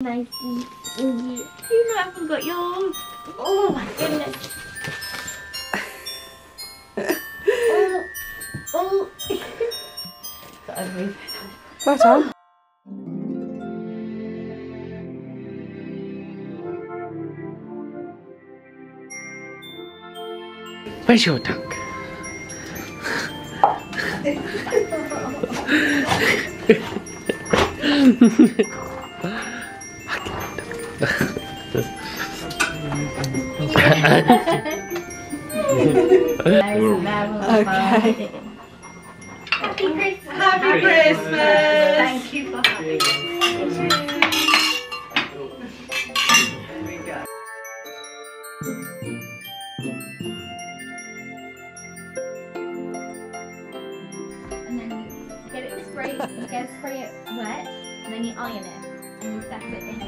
Nice. You haven't got yours. Oh my goodness. Oh. Gotta move. Right on. Where's your duck? Okay. Happy Christmas. Happy Christmas. Thank you for having us. There we go. And then you get it spray it wet, and then you iron it, and you stuff it in it.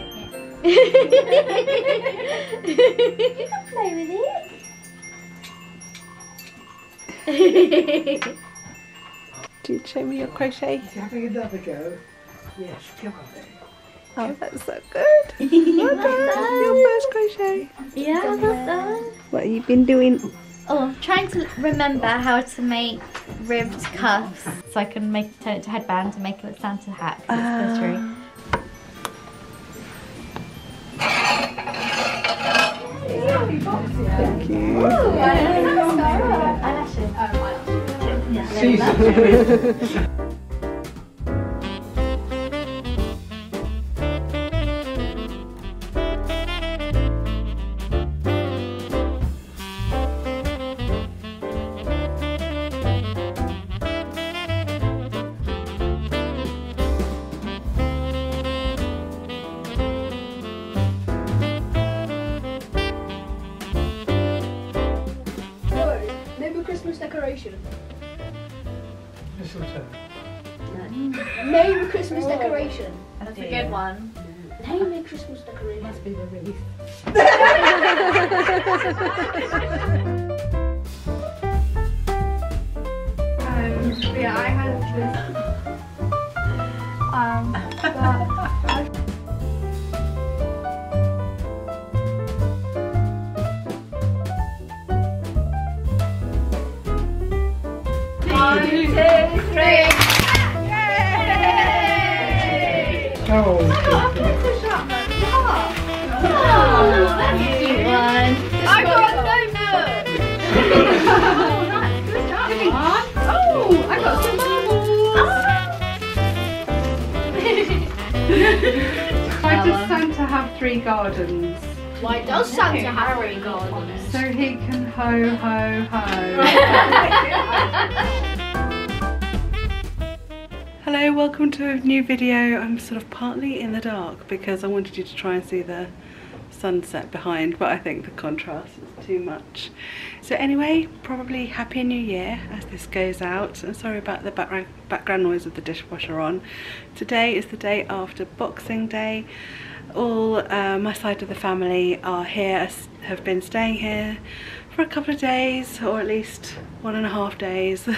You can play with it. Do you show me your crochet? Having another go? Yes, come on then. Oh, that's so good. Well done. Your first crochet. Yeah, well done. What have you been doing? Oh, I'm trying to remember how to make ribbed cuffs so I can turn it to headbands and make it a Santa hat. It's glittery. Thank you. Eyelashes. Name a Christmas decoration. Mistletoe. Name a Christmas decoration. That's a good one. Name a Christmas decoration. Must be the wreath. Yeah, I had this. One, two, three. Oh, Oh, that's a cute one. I got a donut. Good job. Oh, I got some marbles. Why does Santa have 3 gardens? Why does Santa have 3 gardens? So he can ho ho ho. Hello, welcome to a new video. I'm sort of partly in the dark because I wanted you to try and see the sunset behind, but I think the contrast is too much. So anyway, probably Happy New Year as this goes out, and sorry about the background noise of the dishwasher on. Today is the day after Boxing Day. All my side of the family are here, have been staying here for a couple of days, or at least 1.5 days.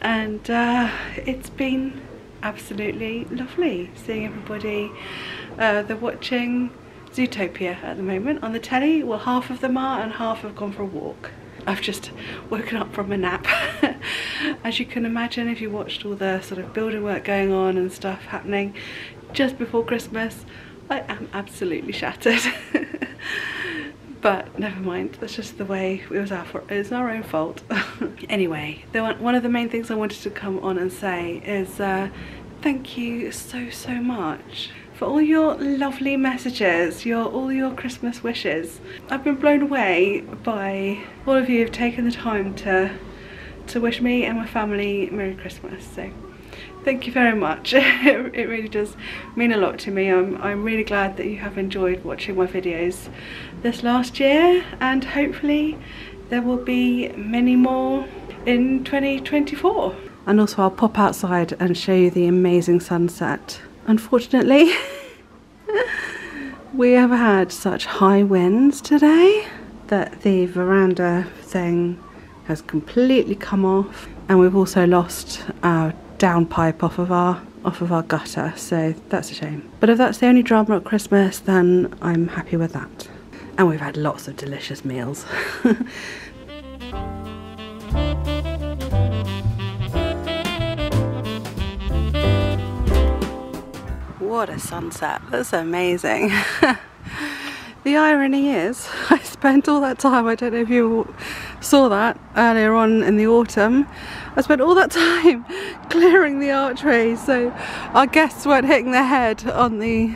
And it's been absolutely lovely seeing everybody. They're watching Zootopia at the moment on the telly. Well, half of them are, and half have gone for a walk. I've just woken up from a nap. As you can imagine, if you watched all the sort of building work going on and stuff happening just before Christmas, I am absolutely shattered. But never mind, that's just the way it was our own fault. Anyway, one of the main things I wanted to come on and say is thank you so much for all your lovely messages, all your Christmas wishes. I've been blown away by all of you who've taken the time to wish me and my family Merry Christmas. So thank you very much. It really does mean a lot to me. I'm really glad that you have enjoyed watching my videos this last year, and hopefully there will be many more in 2024. And also I'll pop outside and show you the amazing sunset. Unfortunately, we have had such high winds today that the veranda thing has completely come off, and we've also lost our downpipe off of our gutter, so that's a shame. But if that's the only drama at Christmas, then I'm happy with that. And we've had lots of delicious meals. What a sunset, that's amazing. The irony is, I spent all that time, I don't know if you saw that earlier on in the autumn, I spent all that time clearing the archway so our guests weren't hitting their head on the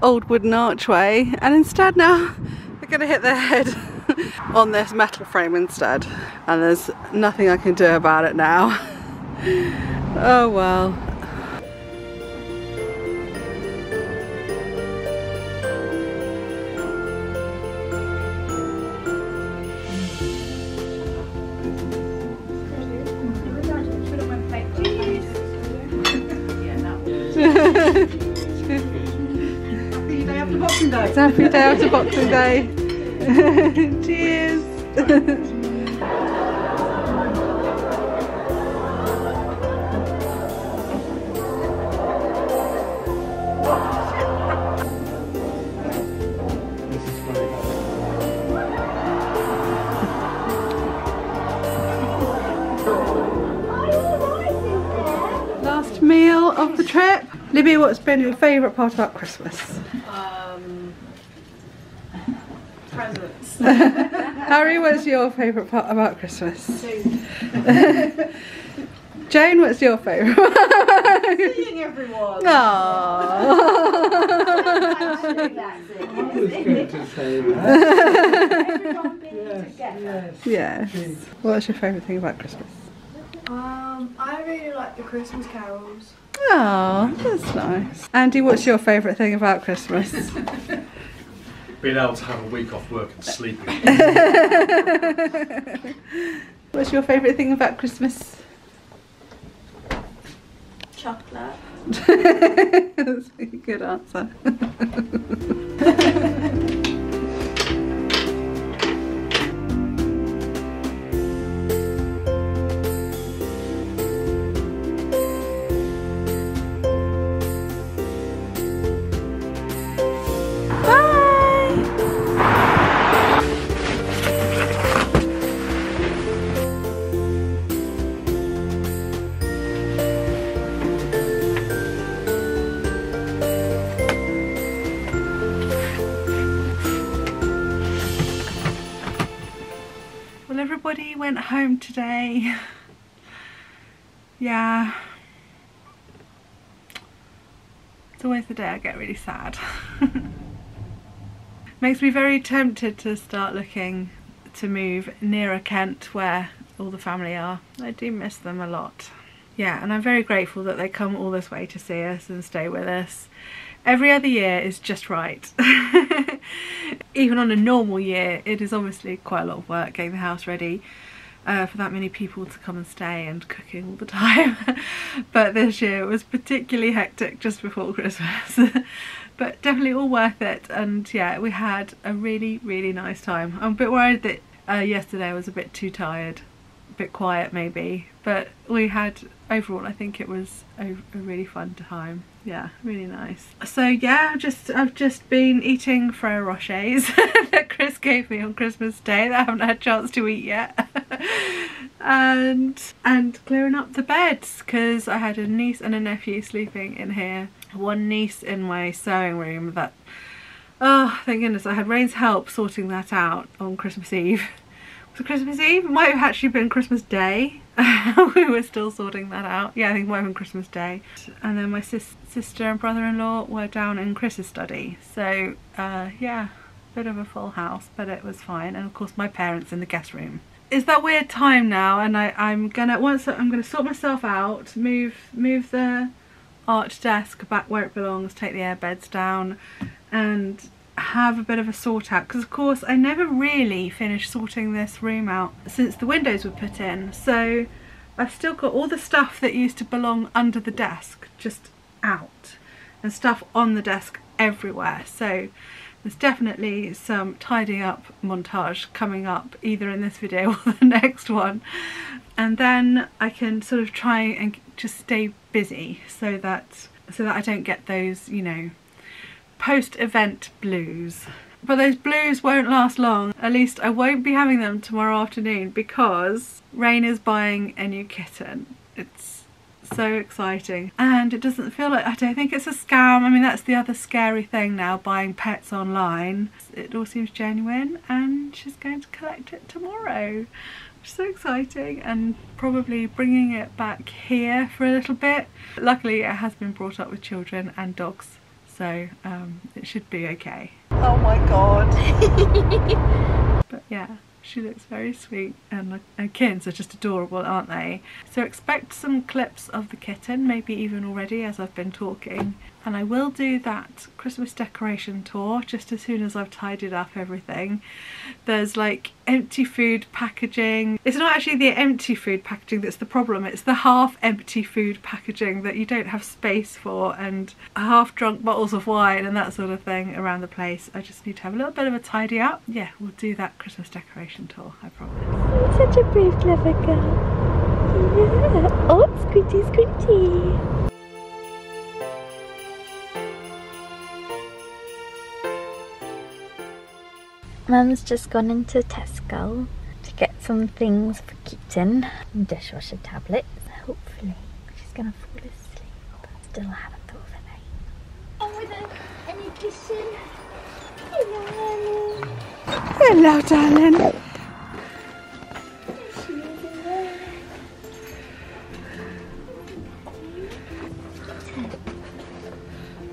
old wooden archway, and instead now they're going to hit their head on this metal frame instead, and there's nothing I can do about it now. Oh well. It's happy day after Boxing Day. Cheers. Last meal of the trip. Libby, what's been your favourite part about Christmas? Presents. Harry, what's your favourite part about Christmas? Jane, what's your favourite? Seeing everyone. Aww. I was going to say that. Everyone being together. Yes. What's your favourite thing about Christmas? I really like the Christmas carols. Oh, that's nice. Andy, what's your favourite thing about Christmas? Being able to have a week off work and sleeping. What's your favourite thing about Christmas? Chocolate. That's a good answer. Everybody went home today. Yeah. It's always the day I get really sad. Makes me very tempted to start looking to move nearer Kent where all the family are. I do miss them a lot. Yeah, and I'm very grateful that they come all this way to see us and stay with us. Every other year is just right. Even on a normal year, it is obviously quite a lot of work getting the house ready for that many people to come and stay and cooking all the time. But this year it was particularly hectic just before Christmas. But definitely all worth it, and yeah, we had a really, really nice time. I'm a bit worried that yesterday I was a bit too tired, a bit quiet maybe, but we had, overall I think it was a really fun time. Yeah, really nice. So yeah, I've just been eating Ferrero Rochers that Chris gave me on Christmas Day that I haven't had a chance to eat yet. and clearing up the beds, because I had a niece and a nephew sleeping in here. One niece in my sewing room that, oh thank goodness, I had Rain's help sorting that out on Christmas Eve. Was it Christmas Eve? It might have actually been Christmas Day. We were still sorting that out. Yeah, I think it might have been Christmas Day. And then my sister and brother-in-law were down in Chris's study. So yeah, bit of a full house, but it was fine. And of course my parents in the guest room. It's that weird time now, and I'm gonna sort myself out, move the arch desk back where it belongs, take the air beds down, and have a bit of a sort out, because of course I never really finished sorting this room out since the windows were put in. So I've still got all the stuff that used to belong under the desk just out, and stuff on the desk everywhere. So there's definitely some tidying up montage coming up, either in this video or the next one, and then I can sort of try and just stay busy so that I don't get those, you know, post-event blues. But those blues won't last long. At least I won't be having them tomorrow afternoon because Rain is buying a new kitten. It's so exciting, and it doesn't feel like, I don't think it's a scam. I mean, that's the other scary thing now, buying pets online. It all seems genuine, and she's going to collect it tomorrow. So exciting, and probably bringing it back here for a little bit. Luckily it has been brought up with children and dogs, so it should be okay. Oh my god. But yeah, she looks very sweet, and kittens are just adorable, aren't they? So expect some clips of the kitten, maybe even already as I've been talking. And I will do that Christmas decoration tour just as soon as I've tidied up everything. There's like empty food packaging. It's not actually the empty food packaging that's the problem, it's the half empty food packaging that you don't have space for, and half drunk bottles of wine and that sort of thing around the place. I just need to have a little bit of a tidy up. Yeah, we'll do that Christmas decoration tour, I promise. You're such a brave, clever girl. Yeah. Oh, squinty, squinty. Mum's just gone into Tesco to get some things for kitchen. Dishwasher tablets. Hopefully she's gonna fall asleep. Still haven't thought of a name. Oh, with any kitchen. Hello, Hello, darling.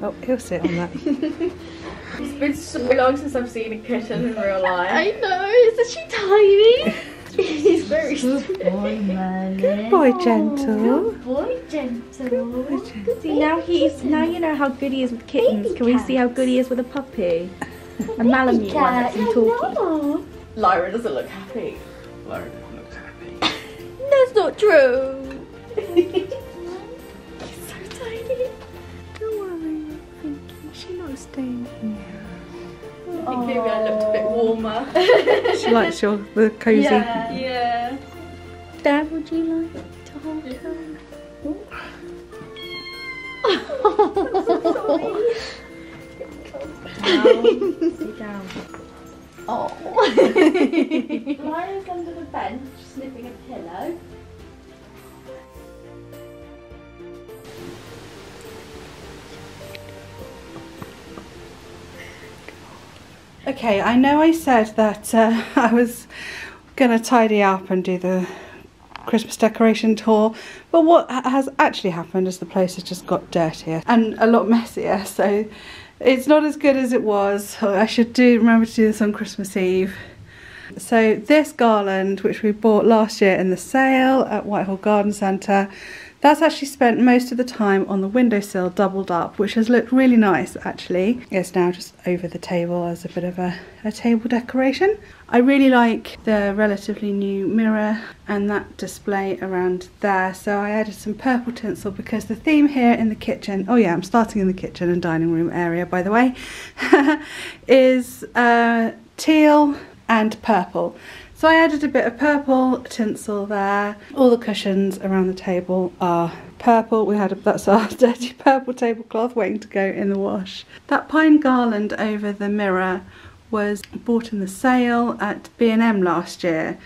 Oh, he'll sit on that. It's been so long since I've seen a kitten in real life. I know, isn't she tiny? He's very Good boy, Merlin. Good boy, Gentle. Good boy, Gentle. See, now you know how good he is with kittens. Can we see how good he is with a puppy? A Malamute one that's been talking. Lyra doesn't look happy. Lyra never looks happy. That's not true. He's so tiny. Don't worry, she's not staying here. I think maybe I looked a bit warmer. She likes the cosy. Yeah. Dad, would you like to hold her? Sit down. Oh. Lyra's under the bench sniffing a pillow. Okay, I know I said that I was going to tidy up and do the Christmas decoration tour, but what has actually happened is the place has just got dirtier and a lot messier, so it's not as good as it was. I should remember to do this on Christmas Eve. So this garland, which we bought last year in the sale at Whitehall Garden Centre, that's actually spent most of the time on the windowsill doubled up, which has looked really nice actually. It's now just over the table as a bit of a table decoration. I really like the relatively new mirror and that display around there, so I added some purple tinsel because the theme here in the kitchen, oh yeah, I'm starting in the kitchen and dining room area by the way, is teal and purple. So I added a bit of purple tinsel there. All the cushions around the table are purple. That's our dirty purple tablecloth waiting to go in the wash. That pine garland over the mirror was bought in the sale at B&M last year.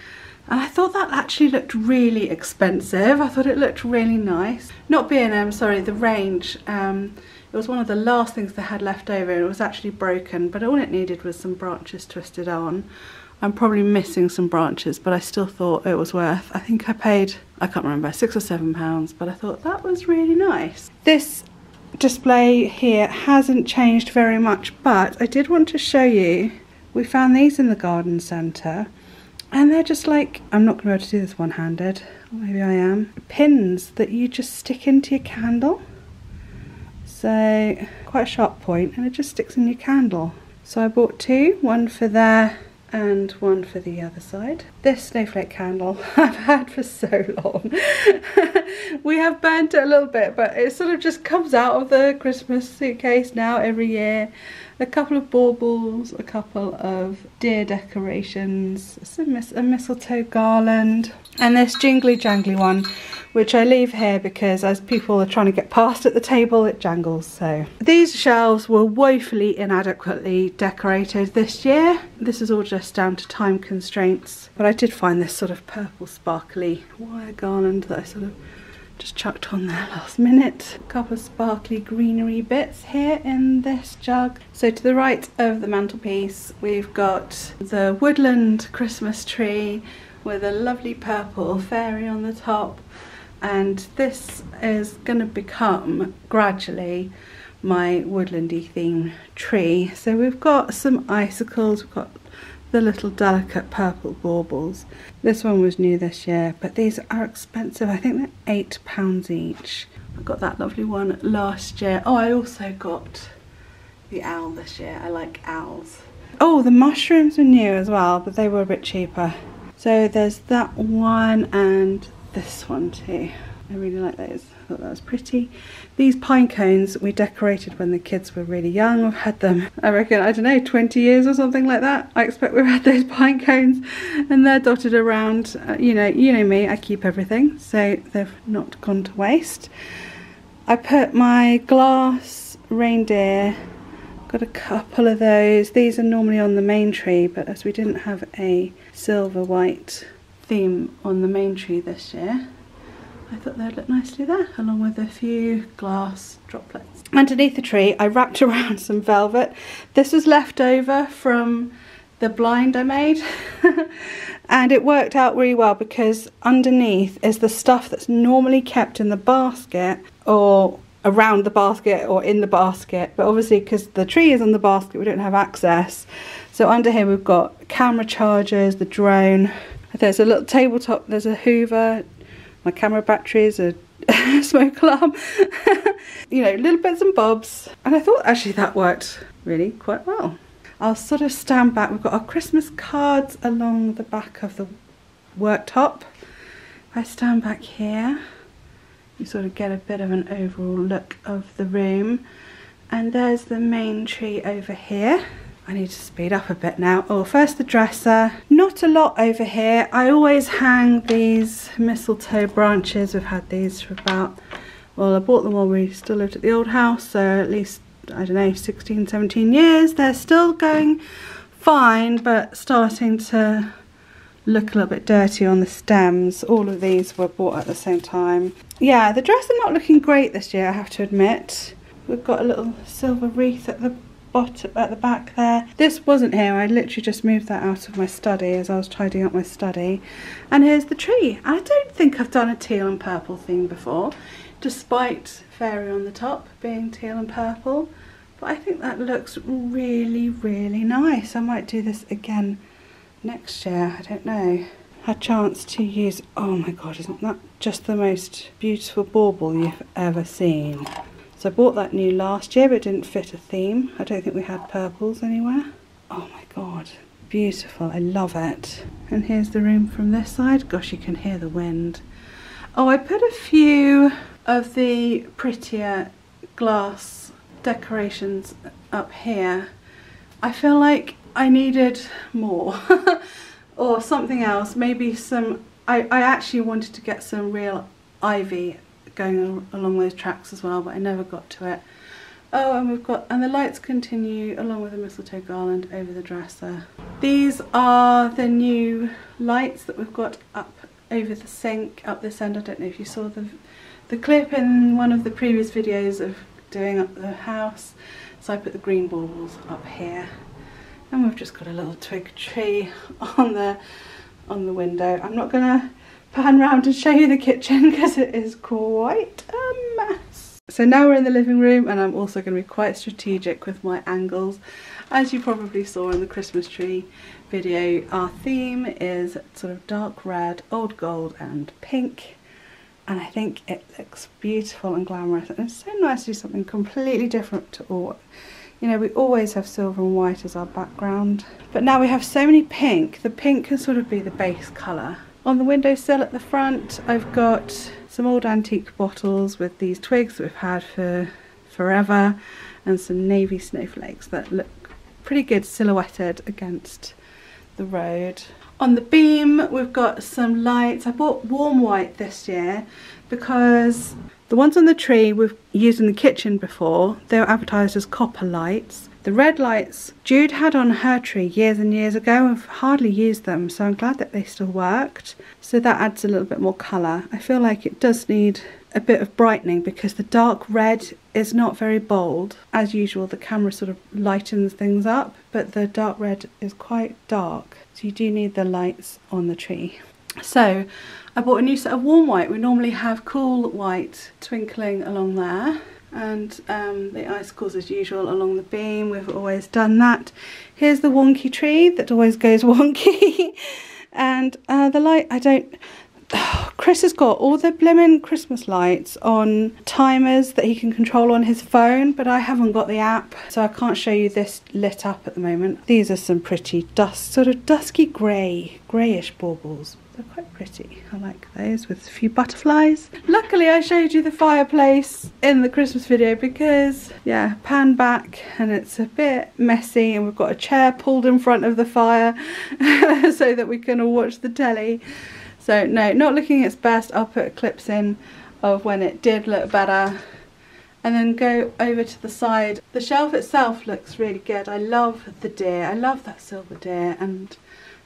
And I thought that actually looked really expensive. I thought it looked really nice. Not B&M, sorry, the Range. It was one of the last things they had left over. It was actually broken, but all it needed was some branches twisted on. I'm probably missing some branches, but I still thought it was worth, I think I paid, I can't remember, £6 or £7, but I thought that was really nice. This display here hasn't changed very much, but I did want to show you, we found these in the garden centre, and they're just like, I'm not going to be able to do this one-handed, or maybe I am, pins that you just stick into your candle. So, quite a sharp point, and it just sticks in your candle. So I bought two, one for there, and one for the other side. This snowflake candle I've had for so long. We have burnt it a little bit, but it sort of just comes out of the Christmas suitcase now every year. a couple of baubles, a couple of deer decorations, a mistletoe garland, and this jingly jangly one, which I leave here because as people are trying to get past at the table, it jangles. So these shelves were woefully inadequately decorated this year. This is all just down to time constraints, but I did find this sort of purple sparkly wire garland that I sort of just chucked on there last minute. A couple of sparkly greenery bits here in this jug. So to the right of the mantelpiece, we've got the woodland Christmas tree with a lovely purple fairy on the top. And this is going to become gradually my woodlandy theme tree. So we've got some icicles, we've got the little delicate purple baubles. This one was new this year, but these are expensive. I think they're £8 each. I got that lovely one last year. Oh, I also got the owl this year. I like owls. Oh, the mushrooms were new as well, but they were a bit cheaper. So there's that one and this one too. I really like those. I thought that was pretty. These pine cones we decorated when the kids were really young. We've had them, I reckon, I don't know, 20 years or something like that. I expect we've had those pine cones and they're dotted around. You know me, I keep everything, so they've not gone to waste. I put my glass reindeer, got a couple of those. These are normally on the main tree, but as we didn't have a silver white theme on the main tree this year, I thought they'd look nicely there, along with a few glass droplets. Underneath the tree, I wrapped around some velvet. This was left over from the blind I made. And it worked out really well because underneath is the stuff that's normally kept in the basket or around the basket or in the basket. But obviously because the tree is on the basket, we don't have access. So under here we've got camera chargers, the drone. There's a little tabletop, there's a hoover, my camera batteries, a smoke alarm, you know, little bits and bobs. And I thought actually that worked really quite well. I'll sort of stand back. We've got our Christmas cards along the back of the worktop. If I stand back here, you sort of get a bit of an overall look of the room. And there's the main tree over here. I need to speed up a bit now. Oh, first the dresser. Not a lot over here. I always hang these mistletoe branches. We've had these for about, well, I bought them while we still lived at the old house, so at least, I don't know, 16, 17 years. They're still going fine, but starting to look a little bit dirty on the stems. All of these were bought at the same time. Yeah, the dresser not looking great this year, I have to admit. We've got a little silver wreath at the bottom, at the back there. This wasn't here. I literally just moved that out of my study as I was tidying up my study. And here's the tree. I don't think I've done a teal and purple theme before, despite fairy on the top being teal and purple. But I think that looks really, really nice. I might do this again next year. I don't know. Had a chance to use, oh my god, isn't that just the most beautiful bauble you've ever seen? So I bought that new last year, but it didn't fit a theme. I don't think we had purples anywhere. Oh my god, beautiful, I love it. And here's the room from this side. Gosh, you can hear the wind. Oh, I put a few of the prettier glass decorations up here. I feel like I needed more or something else, maybe some, I actually wanted to get some real ivy going along those tracks as well, but I never got to it. Oh, and we've got, and the lights continue along with the mistletoe garland over the dresser. These are the new lights that we've got up over the sink, up this end. I don't know if you saw the clip in one of the previous videos of doing up the house. So I put the green baubles up here. And we've just got a little twig tree on the window. I'm not gonna pan round and show you the kitchen because it is quite a mess. So now we're in the living room, and I'm also going to be quite strategic with my angles. As you probably saw in the Christmas tree video, our theme is sort of dark red, old gold and pink. And I think it looks beautiful and glamorous, and it's so nice to do something completely different to all. You know, we always have silver and white as our background, but now we have so many pink. The pink can sort of be the base colour. On the windowsill at the front, I've got some old antique bottles with these twigs that we've had for forever, and some navy snowflakes that look pretty good silhouetted against the road. On the beam we've got some lights. I bought warm white this year because the ones on the tree we've used in the kitchen before, they were advertised as copper lights. The red lights Jude had on her tree years and years ago, and I've hardly used them, so I'm glad that they still worked. So that adds a little bit more colour. I feel like it does need a bit of brightening because the dark red is not very bold. As usual, the camera sort of lightens things up, but the dark red is quite dark, so you do need the lights on the tree. So I bought a new set of warm white. We normally have cool white twinkling along there, and the icicles as usual along the beam. We've always done that. Here's the wonky tree that always goes wonky. And the light, Chris has got all the blimmin' Christmas lights on timers that he can control on his phone, but I haven't got the app, so I can't show you this lit up at the moment. These are some pretty sort of dusky greyish baubles. They're quite pretty. I like those with a few butterflies. Luckily I showed you the fireplace in the Christmas video because, yeah, pan back and it's a bit messy, and we've got a chair pulled in front of the fire so that we can all watch the telly. So no, not looking its best. I'll put clips in of when it did look better, and then go over to the side. The shelf itself looks really good. I love the deer. I love that silver deer, and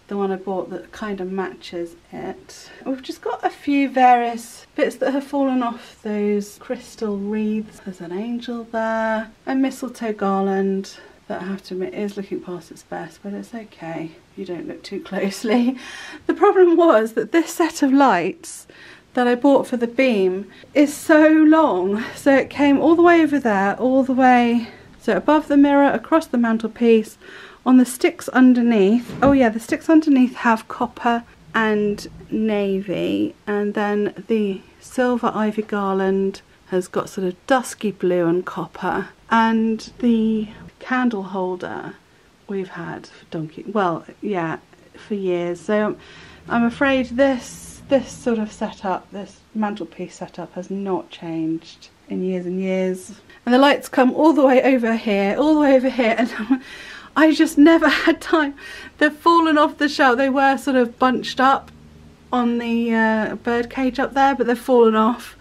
the one I bought that kind of matches it. We've just got a few various bits that have fallen off those crystal wreaths. There's an angel there, a mistletoe garland that I have to admit is looking past its best, but it's okay. You don't look too closely. The problem was that this set of lights that I bought for the beam is so long, so it came all the way over there, all the way, so above the mirror, across the mantelpiece, on the sticks underneath. Oh yeah, the sticks underneath have copper and navy, and then the silver ivy garland has got sort of dusky blue and copper, and the candle holder we've had for years. So I'm afraid this sort of setup, this mantelpiece setup, has not changed in years and years. And the lights come all the way over here, and I just never had time. They've fallen off the shelf. They were sort of bunched up on the bird cage up there, but they've fallen off.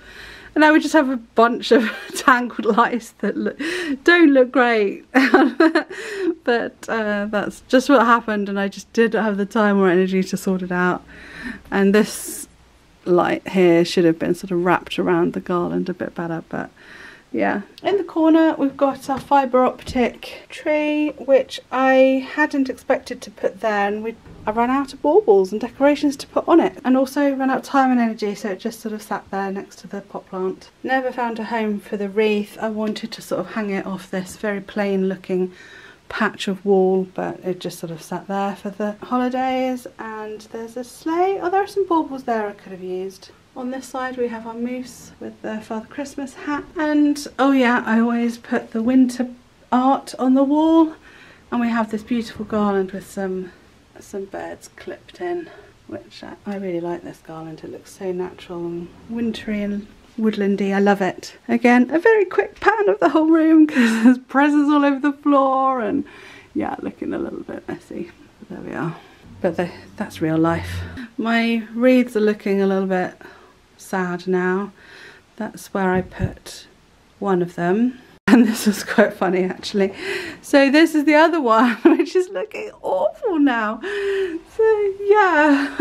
And now we just have a bunch of tangled lights that don't look great. But that's just what happened, and I just didn't have the time or energy to sort it out. And this light here should have been sort of wrapped around the garland a bit better, but yeah. In the corner we've got our fibre optic tree, which I hadn't expected to put there, and I ran out of baubles and decorations to put on it, and also ran out of time and energy, so it just sort of sat there next to the pot plant. Never found a home for the wreath. I wanted to sort of hang it off this very plain looking patch of wall, but it just sort of sat there for the holidays. And there's a sleigh. Oh, there are some baubles there I could have used. On this side we have our moose with the Father Christmas hat, and oh yeah, I always put the winter art on the wall, and we have this beautiful garland with some birds clipped in, which I really like this garland. It looks so natural and wintry and woodlandy. I love it. Again, a very quick pan of the whole room because there's presents all over the floor, and yeah, looking a little bit messy. But there we are. But that's real life. My wreaths are looking a little bit sad now. That's where I put one of them, and this was quite funny actually. So this is the other one, which is looking awful now. So yeah,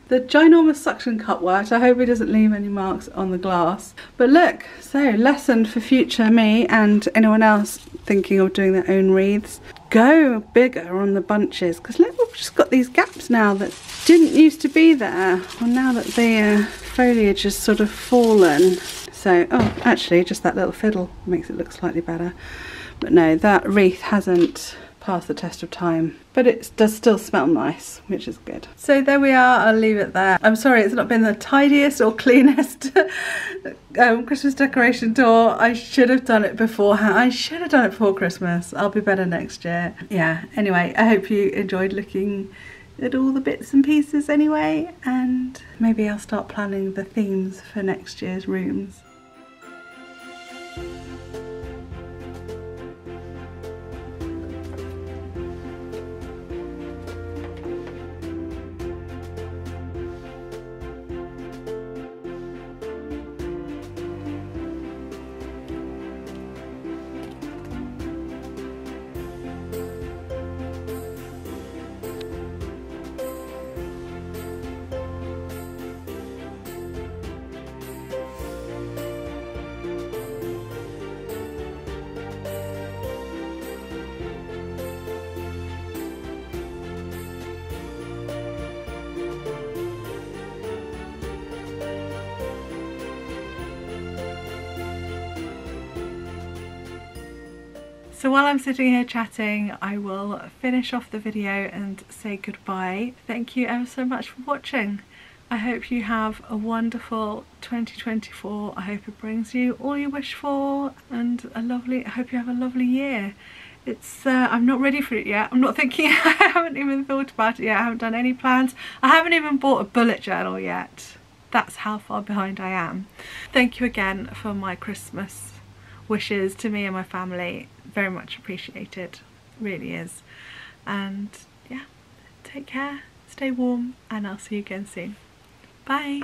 the ginormous suction cup worked. I hope it doesn't leave any marks on the glass. But look, so lesson for future me and anyone else thinking of doing their own wreaths: go bigger on the bunches, because look, we've just got these gaps now that didn't used to be there. Well, now that the foliage has sort of fallen. So, oh, actually just that little fiddle makes it look slightly better. But no, that wreath hasn't passed the test of time, but it does still smell nice, which is good. So there we are, I'll leave it there. I'm sorry it's not been the tidiest or cleanest Christmas decoration tour. I should have done it beforehand. I should have done it before Christmas. I'll be better next year. Yeah, anyway, I hope you enjoyed looking at all the bits and pieces anyway, and maybe I'll start planning the themes for next year's rooms. So while I'm sitting here chatting, I will finish off the video and say goodbye. Thank you ever so much for watching. I hope you have a wonderful 2024. I hope it brings you all you wish for, and I hope you have a lovely year. It's I'm not ready for it yet. I'm not thinking, I haven't even thought about it yet. I haven't done any plans. I haven't even bought a bullet journal yet. That's how far behind I am. Thank you again for my Christmas wishes to me and my family. Very much appreciated. Really is. And yeah, take care, stay warm, and I'll see you again soon. Bye.